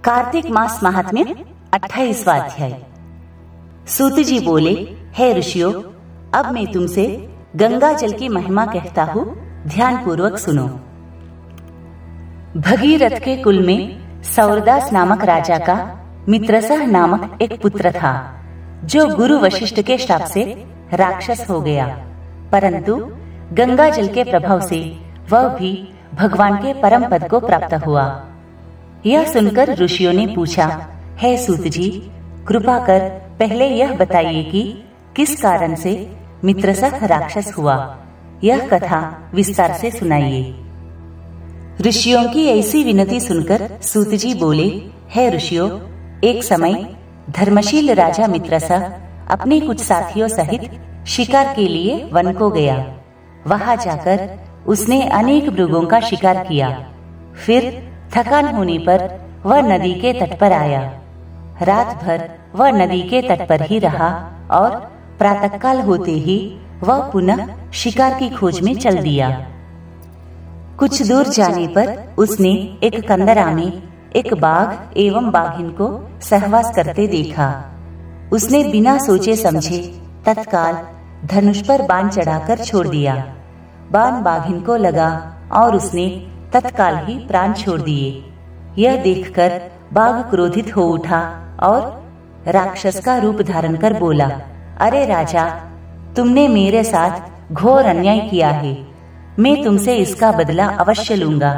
कार्तिक मास महात्म्य 28वां अध्याय। सूत जी बोले, हे ऋषियों, अब मैं तुमसे गंगा जल की महिमा कहता हूँ, ध्यान पूर्वक सुनो। भगीरथ के कुल में सौरदास नामक राजा का मित्रसह नामक एक पुत्र था, जो गुरु वशिष्ठ के श्राप से राक्षस हो गया। परंतु गंगा जल के प्रभाव से वह भी भगवान के परम पद को प्राप्त हुआ। यह सुनकर ऋषियों ने पूछा, हे सूत जी, कृपा कर पहले यह बताइए कि किस कारण से मित्रसह राक्षस हुआ। यह कथा विस्तार से सुनाइए। ऋषियों की ऐसी विनती सुनकर सूत जी बोले, हे ऋषियों, एक समय धर्मशील राजा मित्रसह अपने कुछ साथियों सहित शिकार के लिए वन को गया। वहां जाकर उसने अनेक मृगों का शिकार किया। फिर थकान होने पर वह नदी के तट पर आया। रात भर वह नदी के तट पर ही रहा और प्रातःकाल होते ही वह पुनः शिकार की खोज में चल दिया। कुछ दूर जाने पर उसने एक कंदरा में एक बाघ एवं बाघिन को सहवास करते देखा। उसने बिना सोचे समझे तत्काल धनुष पर बाण चढ़ाकर छोड़ दिया। बाण बाघिन को लगा और उसने तत्काल ही प्राण छोड़ दिए। यह देखकर बाघ क्रोधित हो उठा और राक्षस का रूप धारण कर बोला, अरे राजा, तुमने मेरे साथ घोर अन्याय किया है। मैं तुमसे इसका बदला अवश्य लूंगा।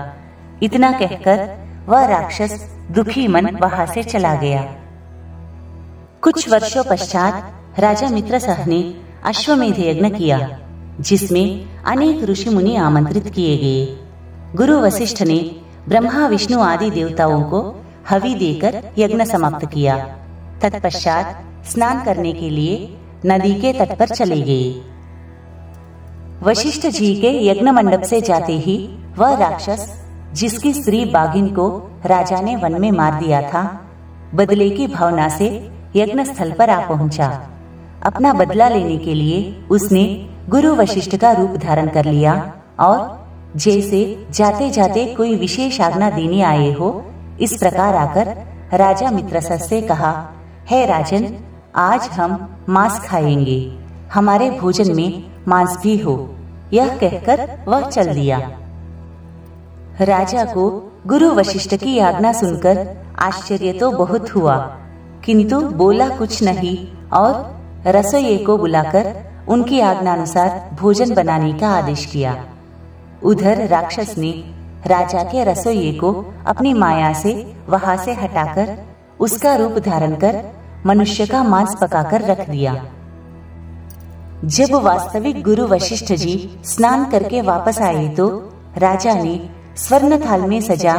इतना कहकर वह राक्षस दुखी मन वहां से चला गया। कुछ वर्षों पश्चात राजा मित्रसह ने अश्वमेध यज्ञ किया, जिसमें अनेक ऋषि मुनि आमंत्रित किए गए। गुरु वशिष्ठ ने ब्रह्मा विष्णु आदि देवताओं को हवि देकर यज्ञ समाप्त किया। तत्पश्चात स्नान करने के लिए नदी के तट पर चले गए। वशिष्ठ जी के यज्ञ मंडप से जाते ही वह राक्षस, जिसकी स्त्री बाघिन को राजा ने वन में मार दिया था, बदले की भावना से यज्ञ स्थल पर आ पहुंचा। अपना बदला लेने के लिए उसने गुरु वशिष्ठ का रूप धारण कर लिया और जैसे जाते जाते कोई विशेष आज्ञा देने आए हो, इस प्रकार आकर राजा मित्रसह से कहा, हे राजन, आज हम मांस खाएंगे। हमारे भोजन में मांस भी हो। यह कहकर वह चल दिया। राजा को गुरु वशिष्ठ की आज्ञा सुनकर आश्चर्य तो बहुत हुआ, किंतु बोला कुछ नहीं और रसोइये को बुलाकर उनकी आज्ञानुसार भोजन बनाने का आदेश किया। उधर राक्षस ने राजा के रसोइये को अपनी माया से वहां से हटाकर उसका रूप धारण कर मनुष्य का मांस पकाकर रख दिया। जब वास्तविक गुरु वशिष्ठ जी स्नान करके वापस आए तो राजा ने स्वर्ण थाल में सजा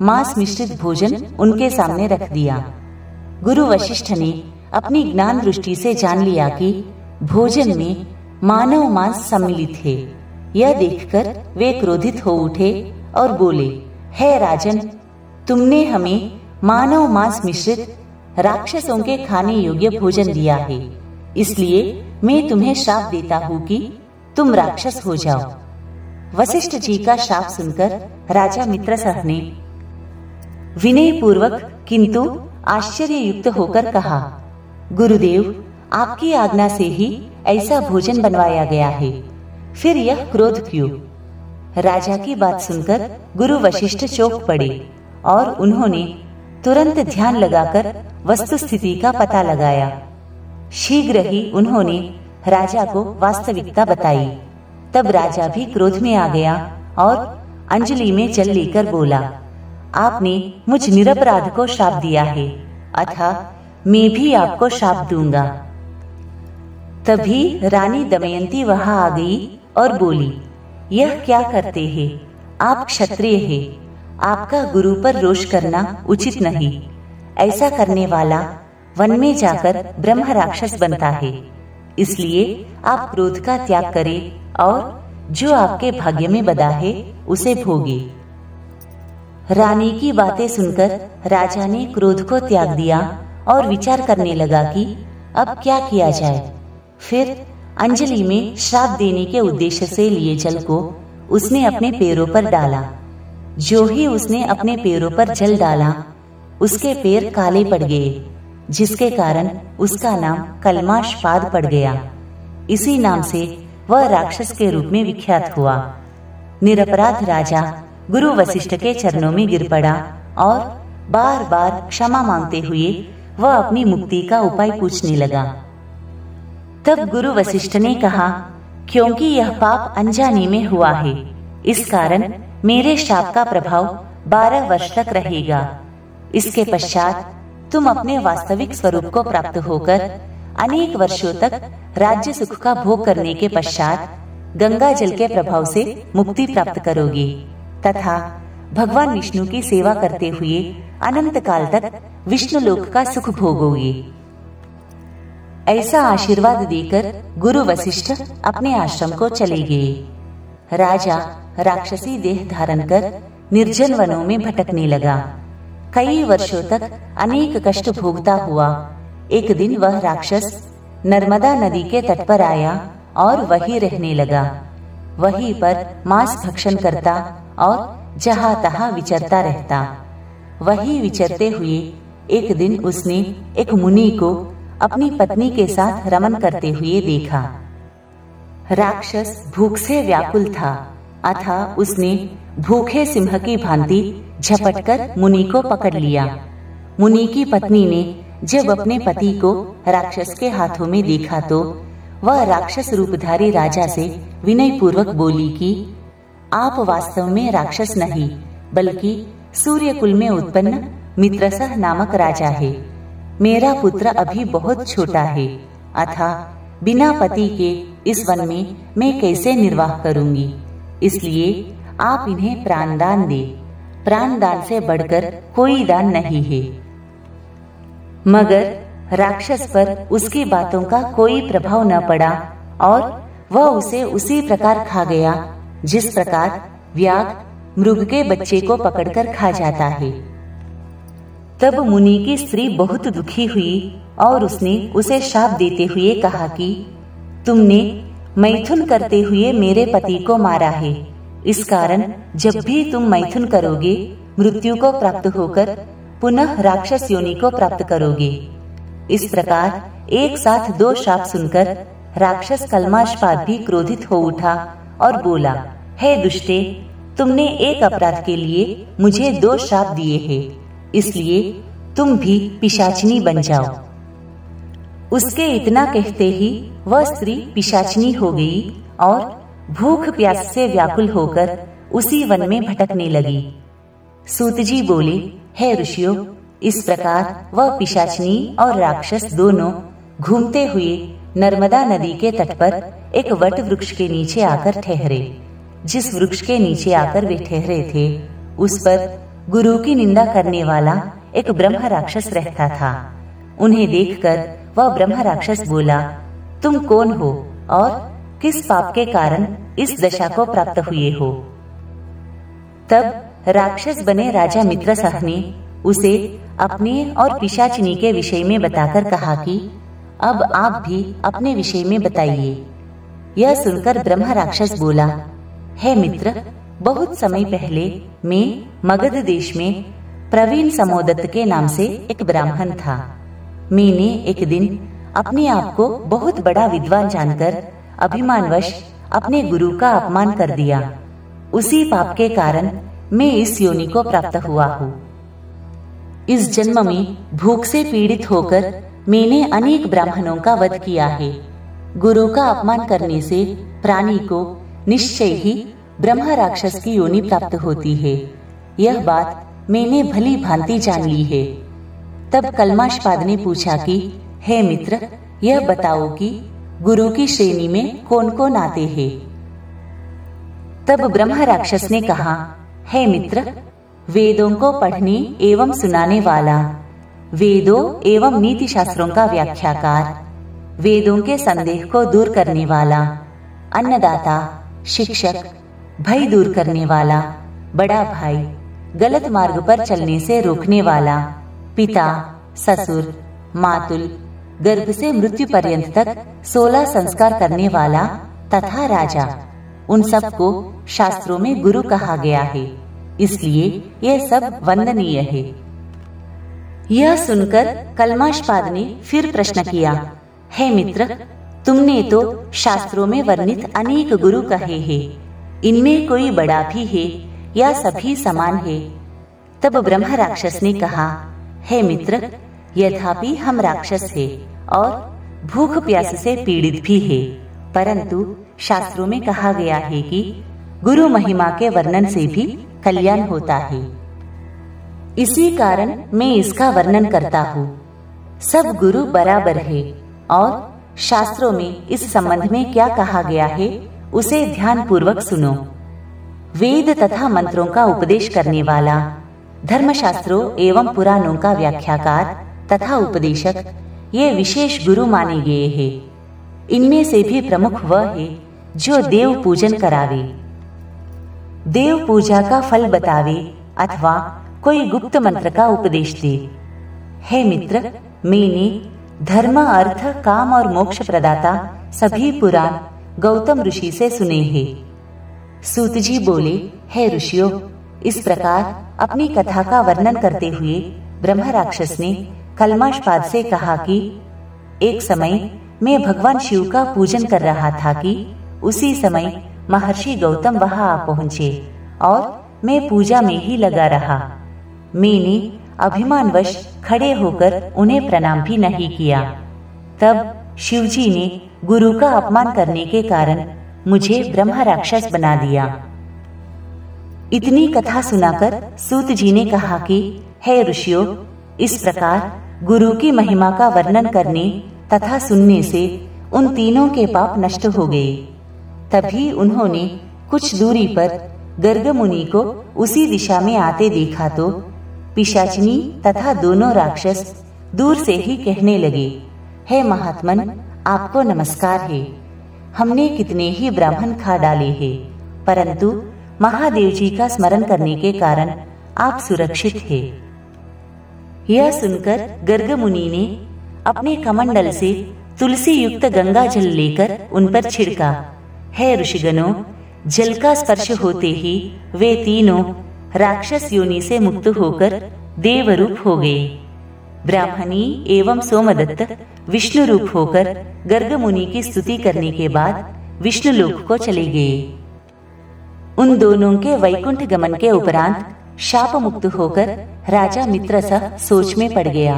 मांस मिश्रित भोजन उनके सामने रख दिया। गुरु वशिष्ठ ने अपनी ज्ञान दृष्टि से जान लिया कि भोजन में मानव मांस सम्मिलित है। यह देखकर वे क्रोधित हो उठे और बोले, हे राजन, तुमने हमें मानव मांस मिश्रित राक्षसों के खाने योग्य भोजन दिया है, इसलिए मैं तुम्हें श्राप देता हूँ कि तुम राक्षस हो जाओ। वशिष्ठ जी का श्राप सुनकर राजा मित्रसह ने विनय पूर्वक किंतु आश्चर्य युक्त होकर कहा, गुरुदेव, आपकी आज्ञा से ही ऐसा भोजन बनवाया गया है, फिर यह क्रोध क्यों? राजा की बात सुनकर गुरु वशिष्ठ चौंक पड़े और उन्होंने तुरंत ध्यान लगाकर वस्तु स्थिति का पता लगाया। शीघ्र ही उन्होंने राजा को वास्तविकता बताई। तब राजा भी क्रोध में आ गया और अंजलि में जल लेकर बोला, आपने मुझ निरपराध को श्राप दिया है, अतः मैं भी आपको श्राप दूंगा। तभी रानी दमयंती वहां आ गई और बोली, यह क्या करते हैं? आप क्षत्रिय हैं, आपका गुरु पर रोष करना उचित नहीं। ऐसा करने वाला वन में जाकर ब्रह्म राक्षस बनता है। इसलिए आप क्रोध का त्याग करें और जो आपके भाग्य में बदा है उसे भोगे। रानी की बातें सुनकर राजा ने क्रोध को त्याग दिया और विचार करने लगा कि अब क्या किया जाए। फिर अंजलि में श्राप देने के उद्देश्य से लिए जल को उसने अपने पैरों पर डाला। जो ही उसने अपने पैरों पर जल डाला, उसके पैर काले पड़ गए, जिसके कारण उसका नाम कल्माशपाद पड़ गया। इसी नाम से वह राक्षस के रूप में विख्यात हुआ। निरपराध राजा गुरु वशिष्ठ के चरणों में गिर पड़ा और बार बार क्षमा मांगते हुए वह अपनी मुक्ति का उपाय पूछने लगा। तब गुरु वशिष्ठ ने कहा, क्योंकि यह पाप अनजाने में हुआ है, इस कारण मेरे शाप का प्रभाव 12 वर्ष तक रहेगा। इसके पश्चात तुम अपने वास्तविक स्वरूप को प्राप्त होकर अनेक वर्षों तक राज्य सुख का भोग करने के पश्चात गंगा जल के प्रभाव से मुक्ति प्राप्त करोगे तथा भगवान विष्णु की सेवा करते हुए अनंत काल तक विष्णु लोक का सुख भोगोगे। ऐसा आशीर्वाद देकर गुरु वशिष्ठ अपने आश्रम को चले गए। राजा राक्षसी देह धारण कर निर्जन वनों में भटकने लगा। कई वर्षों तक अनेक कष्ट भोगता हुआ एक दिन वह राक्षस नर्मदा नदी के तट पर आया और वहीं रहने लगा। वहीं पर मांस भक्षण करता और जहां तहां विचरता रहता। वहीं विचरते हुए एक दिन उसने एक मुनि को अपनी पत्नी के साथ रमन करते हुए देखा। राक्षस भूख से व्याकुल था, अतः उसने भूखे सिंह की भांति झपटकर मुनि को पकड़ लिया। मुनि की पत्नी ने जब अपने पति को राक्षस के हाथों में देखा तो वह राक्षस रूपधारी राजा से विनय पूर्वक बोली कि आप वास्तव में राक्षस नहीं बल्कि सूर्य कुल में उत्पन्न मित्रसह नामक राजा है। मेरा पुत्र अभी बहुत छोटा है, अतः बिना पति के इस वन में मैं कैसे निर्वाह करूंगी, इसलिए आप इन्हें प्राणदान दे। प्राणदान से बढ़कर कोई दान नहीं है। मगर राक्षस पर उसकी बातों का कोई प्रभाव न पड़ा और वह उसे उसी प्रकार खा गया जिस प्रकार व्याघ्र मृग के बच्चे को पकड़कर खा जाता है। तब मुनि की स्त्री बहुत दुखी हुई और उसने उसे शाप देते हुए कहा कि तुमने मैथुन करते हुए मेरे पति को मारा है, इस कारण जब भी तुम मैथुन करोगे मृत्यु को प्राप्त होकर पुनः राक्षस योनि को प्राप्त करोगे। इस प्रकार एक साथ 2 शाप सुनकर राक्षस कल्माशपाद भी क्रोधित हो उठा और बोला, हे दुष्टे, तुमने एक अपराध के लिए मुझे 2 शाप दिए हैं, इसलिए तुम भी पिशाचिनी बन जाओ। उसके इतना कहते ही वह स्त्री पिशाचिनी हो गई और भूख प्यास से व्याकुल होकर उसी वन में भटकने लगी। सूत जी बोले, हे ऋषियों, इस प्रकार वह पिशाचिनी और राक्षस दोनों घूमते हुए नर्मदा नदी के तट पर एक वट वृक्ष के नीचे आकर ठहरे। जिस वृक्ष के नीचे आकर वे ठहरे थे उस पर गुरु की निंदा करने वाला एक ब्रह्म राक्षस रहता था। उन्हें देखकर वह ब्रह्म राक्षस बोला, तुम कौन हो और किस पाप के कारण इस दशा को प्राप्त हुए हो? तब राक्षस बने राजा मित्रसह ने उसे अपने और पिशाचिनी के विषय में बताकर कहा कि अब आप भी अपने विषय में बताइए। यह सुनकर ब्रह्म राक्षस बोला, हे मित्र, बहुत समय पहले मैं मगध देश में प्रवीण समोदत्त के नाम से एक ब्राह्मण था। मैंने एक दिन अपने आप को बहुत बड़ा विद्वान जानकर अभिमानवश अपने गुरु का अपमान कर दिया। उसी पाप के कारण मैं इस योनि को प्राप्त हुआ हूँ। इस जन्म में भूख से पीड़ित होकर मैंने अनेक ब्राह्मणों का वध किया है। गुरु का अपमान करने से प्राणी को निश्चय ही ब्रह्म राक्षस की योनि प्राप्त होती है। यह बात मैंने भली भांति जान ली है। तब कल्माशपाद ने पूछा कि हे मित्र, यह बताओ कि गुरु की श्रेणी में कौन कौन आते हैं? तब ब्रह्म राक्षस ने कहा, हे मित्र, वेदों को पढ़ने एवं सुनाने वाला, वेदों एवं नीति शास्त्रों का व्याख्याकार, वेदों के संदेह को दूर करने वाला, अन्नदाता, शिक्षक, भय दूर करने वाला, बड़ा भाई, गलत मार्ग पर चलने से रोकने वाला, पिता, ससुर, मातुल, गर्भ से मृत्यु पर्यंत तक 16 संस्कार करने वाला तथा राजा, उन सबको शास्त्रों में गुरु कहा गया है, इसलिए यह सब वंदनीय है। यह सुनकर कल्माषपाद ने फिर प्रश्न किया, हे मित्र, तुमने तो शास्त्रों में वर्णित अनेक गुरु कहे हैं, इनमें कोई बड़ा भी है या सभी समान है? तब ब्रह्म राक्षस ने कहा, हे मित्र, यद्यपि हम राक्षस हैं और भूख प्यास से पीड़ित भी है, परंतु शास्त्रों में कहा गया है कि गुरु महिमा के वर्णन से भी कल्याण होता है। इसी कारण मैं इसका वर्णन करता हूँ। सब गुरु बराबर है और शास्त्रों में इस संबंध में क्या कहा गया है उसे ध्यान पूर्वक सुनो। वेद तथा मंत्रों का उपदेश करने वाला, धर्मशास्त्रों एवं पुराणों का व्याख्याकार तथा उपदेशक, ये विशेष गुरु माने गए हैं। इनमें से भी प्रमुख वह है जो देव पूजन करावे, देव पूजा का फल बतावे अथवा कोई गुप्त मंत्र का उपदेश दे। हे मित्र, मैंने धर्म, अर्थ, काम और मोक्ष प्रदाता सभी पुराण गौतम ऋषि से सुने हैं। सूत जी बोले, हे ऋषियों, इस प्रकार अपनी कथा का वर्णन करते हुए ब्रह्म राक्षस ने कल्माषपाद से कहा कि एक समय मैं भगवान शिव का पूजन कर रहा था कि उसी समय महर्षि गौतम वहां आ पहुंचे और मैं पूजा में ही लगा रहा। मैंने अभिमानवश खड़े होकर उन्हें प्रणाम भी नहीं किया। तब शिवजी ने गुरु का अपमान करने के कारण मुझे ब्रह्म राक्षस बना दिया। इतनी कथा सुनाकर सूत जी ने कहा कि हे ऋषियों, इस प्रकार गुरु की महिमा का वर्णन करने तथा सुनने से उन तीनों के पाप नष्ट हो गए। तभी उन्होंने कुछ दूरी पर गर्ग मुनि को उसी दिशा में आते देखा तो पिशाचिनी तथा दोनों राक्षस दूर से ही कहने लगे, हे महात्मन, आपको नमस्कार है। हमने कितने ही ब्राह्मण खा डाले हैं, परंतु महादेव जी का स्मरण करने के कारण आप सुरक्षित हैं। यह सुनकर गर्ग मुनि ने अपने कमंडल से तुलसी युक्त गंगा जल लेकर उन पर छिड़का। हे ऋषिगणों, जल का स्पर्श होते ही वे तीनों राक्षस योनि से मुक्त होकर देवरूप हो गए। ब्राह्मणी एवं सोमदत्त विष्णु रूप होकर गर्ग मुनि की स्तुति करने के बाद विष्णु लोक को चले गए। उन दोनों के वैकुंठ गमन के उपरांत शाप मुक्त होकर राजा मित्रसह सोच में पड़ गया।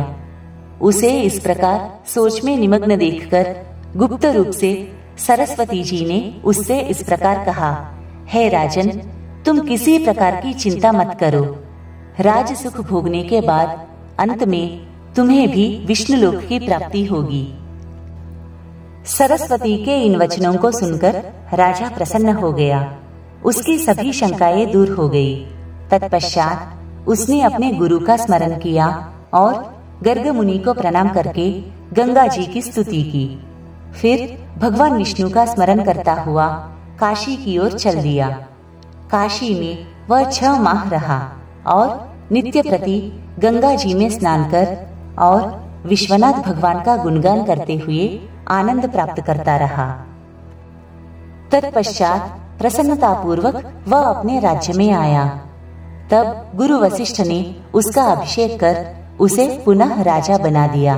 उसे इस प्रकार सोच में निमग्न देखकर गुप्त रूप से सरस्वती जी ने उससे इस प्रकार कहा, हे राजन, तुम किसी प्रकार की चिंता मत करो। राज सुख भोगने के बाद अंत में तुम्हें भी विष्णु लोक की प्राप्ति होगी। सरस्वती के इन वचनों को सुनकर राजा प्रसन्न हो गया। उसकी सभी शंकाएं दूर हो गई। तत्पश्चात उसने अपने गुरु का स्मरण किया और गर्ग मुनि को प्रणाम करके गंगा जी की स्तुति की। फिर भगवान विष्णु का स्मरण करता हुआ काशी की ओर चल दिया। काशी में वह 6 माह रहा और नित्य प्रति गंगा जी में स्नान कर और विश्वनाथ भगवान का गुणगान करते हुए आनंद प्राप्त करता रहा। तत्पश्चात प्रसन्नता पूर्वक वह अपने राज्य में आया। तब गुरु वशिष्ठ ने उसका अभिषेक कर उसे पुनः राजा बना दिया।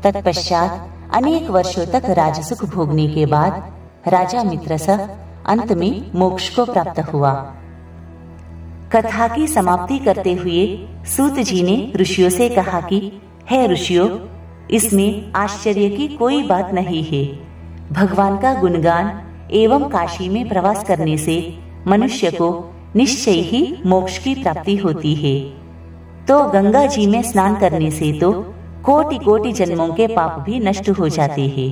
तत्पश्चात अनेक वर्षों तक राजसुख भोगने के बाद राजा मित्रसह अंत में मोक्ष को प्राप्त हुआ। कथा की समाप्ति करते हुए सूत जी ने ऋषियों से कहा कि हे ऋषियों, इसमें आश्चर्य की कोई बात नहीं है। भगवान का गुणगान एवं काशी में प्रवास करने से मनुष्य को निश्चय ही मोक्ष की प्राप्ति होती है। तो गंगा जी में स्नान करने से तो कोटि कोटि जन्मों के पाप भी नष्ट हो जाते हैं।